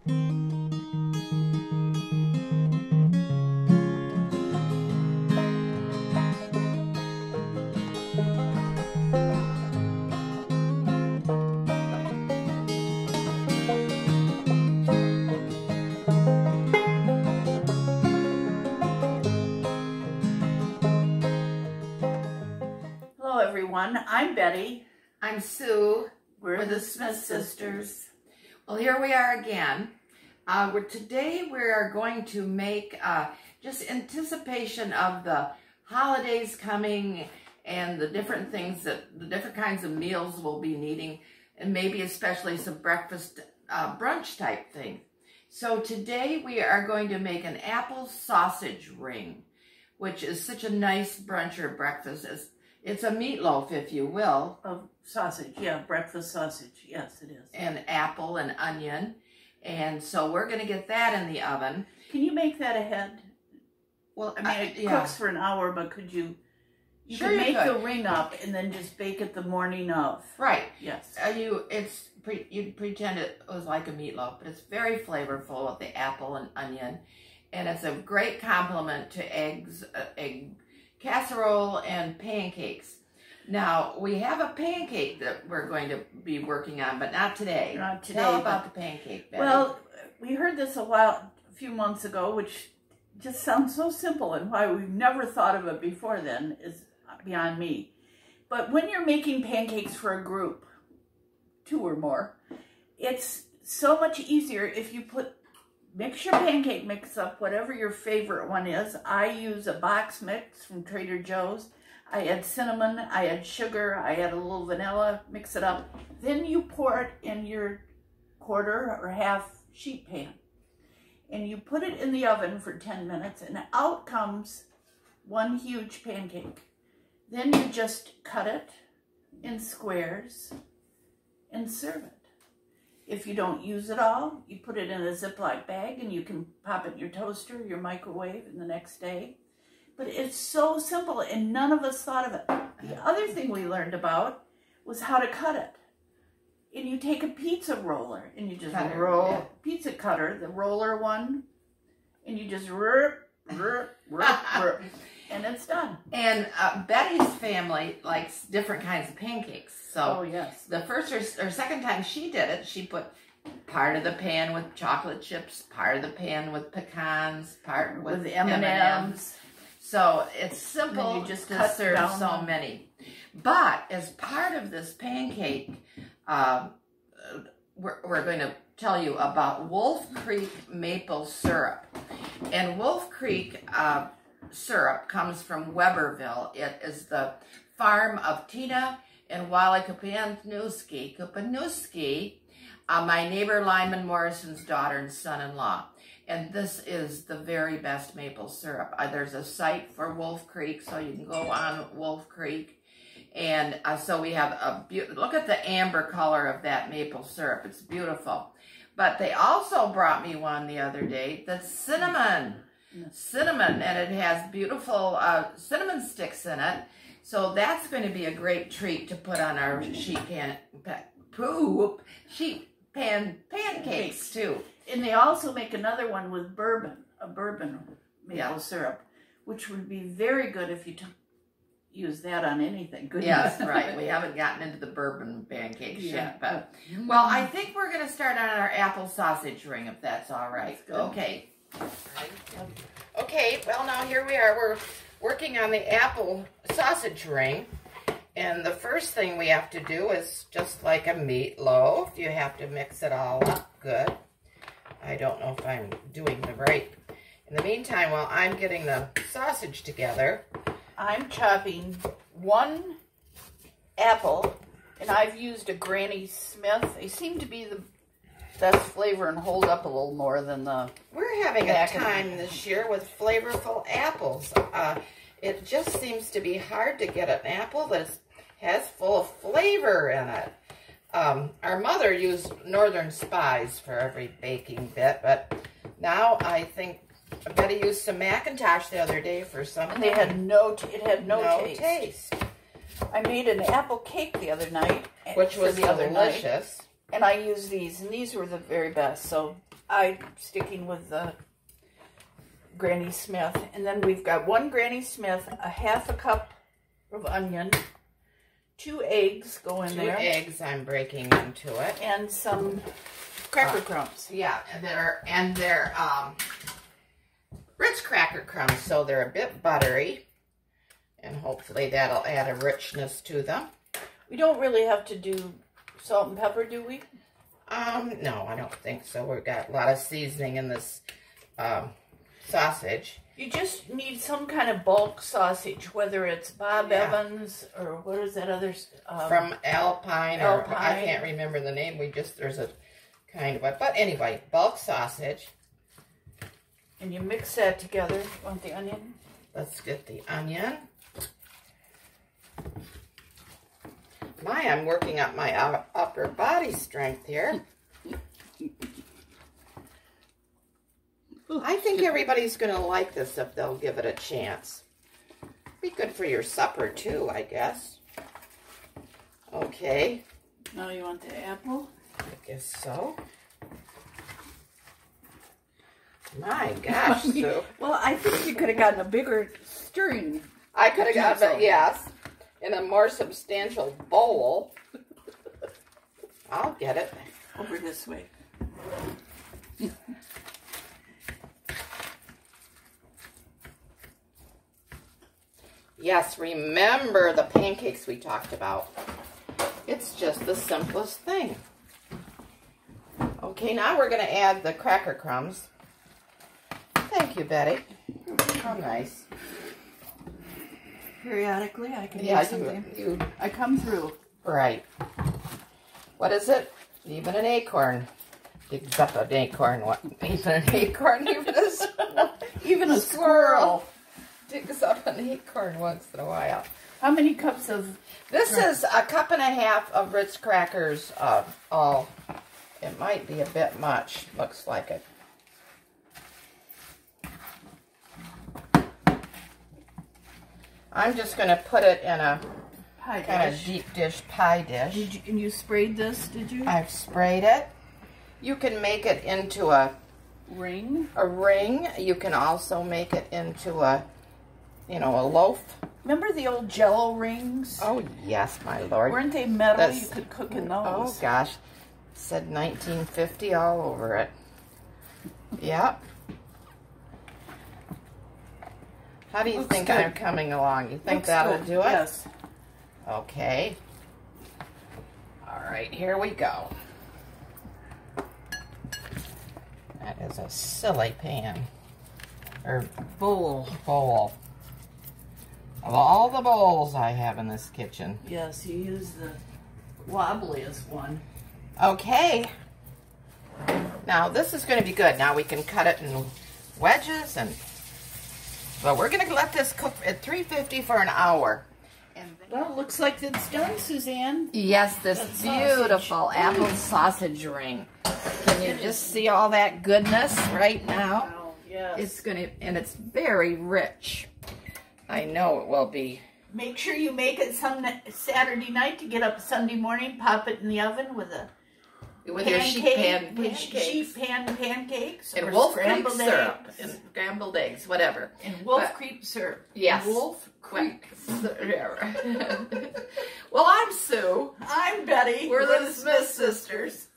I'm Betty. I'm Sue. We're the Smith Sisters. Well, here we are again. Today we are going to make just anticipation of the holidays coming and the different things that the different kinds of meals we'll be needing, and maybe especially some breakfast brunch type thing. So today we are going to make an apple sausage ring, which is such a nice brunch or breakfast. It's a meatloaf, if you will. Of sausage, yeah, breakfast sausage. Yes, it is. And apple and onion. And so we're going to get that in the oven. Can you make that ahead? Well, I mean, it cooks for an hour, but could you... You can make the ring up and then just bake it the morning of. Right. Yes. You'd pretend it was like a meatloaf, but it's very flavorful with the apple and onion. And it's a great complement to egg casserole and pancakes. Now, we have a pancake that we're going to be working on, but not today. Not today. Tell about the pancake, Betty. Well, we heard this a few months ago, which just sounds so simple, and why we've never thought of it before then is beyond me. But when you're making pancakes for a group, 2 or more, it's so much easier if you mix your pancake mix up, whatever your favorite one is. I use a box mix from Trader Joe's. I add cinnamon, I add sugar, I add a little vanilla, mix it up. Then you pour it in your 1/4 or half sheet pan. And you put it in the oven for 10 minutes, and out comes one huge pancake. Then you just cut it in squares and serve it. If you don't use it all, you put it in a Ziploc bag and you can pop it in your toaster, your microwave, and the next day. But it's so simple, and none of us thought of it. The other thing we learned about was how to cut it. And you take a pizza roller and you just roll, pizza cutter, the roller one, and you just rip, and it's done. And Betty's family likes different kinds of pancakes. So yes. The first or second time she did it, she put part of the pan with chocolate chips, part of the pan with pecans, part with M&Ms. So it's simple you just to serve so many. But as part of this pancake, we're going to tell you about Wolf Creek maple syrup. And Wolf Creek syrup comes from Weberville. It is the farm of Tina and Wally Kupanuski, my neighbor Lyman Morrison's daughter and son-in-law. And this is the very best maple syrup. There's a site for Wolf Creek, so you can go on Wolf Creek. And so we have look at the amber color of that maple syrup. It's beautiful. But they also brought me one the other day that's cinnamon, and it has beautiful cinnamon sticks in it. So that's going to be a great treat to put on our sheet pan pancakes too. And they also make another one with a bourbon maple syrup, which would be very good if you use that on anything. Yes, right. We haven't gotten into the bourbon pancakes yet, but well, I think we're going to start on our apple sausage ring, if that's all right. Okay. Okay. Well, now here we are. We're working on the apple sausage ring, and the first thing we have to do is just like a meatloaf. You have to mix it all up good. I don't know if I'm doing the right. In the meantime, while I'm getting the sausage together, I'm chopping 1 apple, and I've used a Granny Smith. They seem to be the best flavor and hold up a little more than the... We're having a time this year with flavorful apples. It just seems to be hard to get an apple that has full of flavor in it. Our mother used Northern Spies for every baking bit, but now I think Betty used some Macintosh the other day for something. And they had it had no taste. I made an apple cake the other night. Which was delicious. And I used these, and these were the very best. So I'm sticking with the Granny Smith. And then we've got 1 Granny Smith, a half a cup of onion, 2 eggs go in there. 2 eggs I'm breaking into it. And some cracker crumbs. Yeah, they're Ritz cracker crumbs, so they're a bit buttery. And hopefully that'll add a richness to them. We don't really have to do salt and pepper, do we? No, I don't think so. We've got a lot of seasoning in this sausage. You just need some kind of bulk sausage, whether it's Bob Evans or what is that other... from Alpine, or I can't remember the name. There's a kind of a... But anyway, bulk sausage. And you mix that together. You want the onion? Let's get the onion. I'm working up my upper body strength here. I think everybody's going to like this if they'll give it a chance. Be good for your supper too, I guess. Okay. Now you want the apple? I guess so. My gosh, Sue. Well, I think you could have gotten a bigger stirring. I could have gotten it, yes, in a more substantial bowl. I'll get it. Over this way. Yes, remember the pancakes we talked about. It's just the simplest thing. Okay, now we're going to add the cracker crumbs. Thank you, Betty. How nice. Periodically, I can do something. I come through. Right. What is it? Even an acorn digs up an acorn. What? Even an acorn? Even a squirrel digs up an acorn once in a while. How many cups of... This is 1.5 cups of Ritz crackers. It might be a bit much. Looks like it. I'm just going to put it in a kind of deep dish pie dish. And you sprayed this, did you? I've sprayed it. You can make it into a ring. You can also make it into a loaf. Remember the old Jell-O rings? Oh, yes, my Lord. Weren't they metal? You could cook in those. Oh, gosh. It said 1950 all over it. Yep. How do you think I'm coming along? You think that'll do it? Yes. Okay. All right, here we go. That is a silly pan. Or bowl. Of all the bowls I have in this kitchen. Yes, you use the wobbliest one. Okay. Now, this is going to be good. Now we can cut it in wedges and... But we're going to let this cook at 350 for an hour. Well, it looks like it's done, Suzanne. Yes, this beautiful apple sausage ring. Can you just see all that goodness right now? Wow, yes. It's and it's very rich. I know it will be. Make sure you make it some Saturday night to get up Sunday morning. Pop it in the oven with your sheet pan pancakes and Wolf Creek syrup and scrambled eggs, whatever. And Wolf Creek syrup. Yes. Wolf Creek. Well, I'm Sue. I'm Betty. We're the Smith sisters.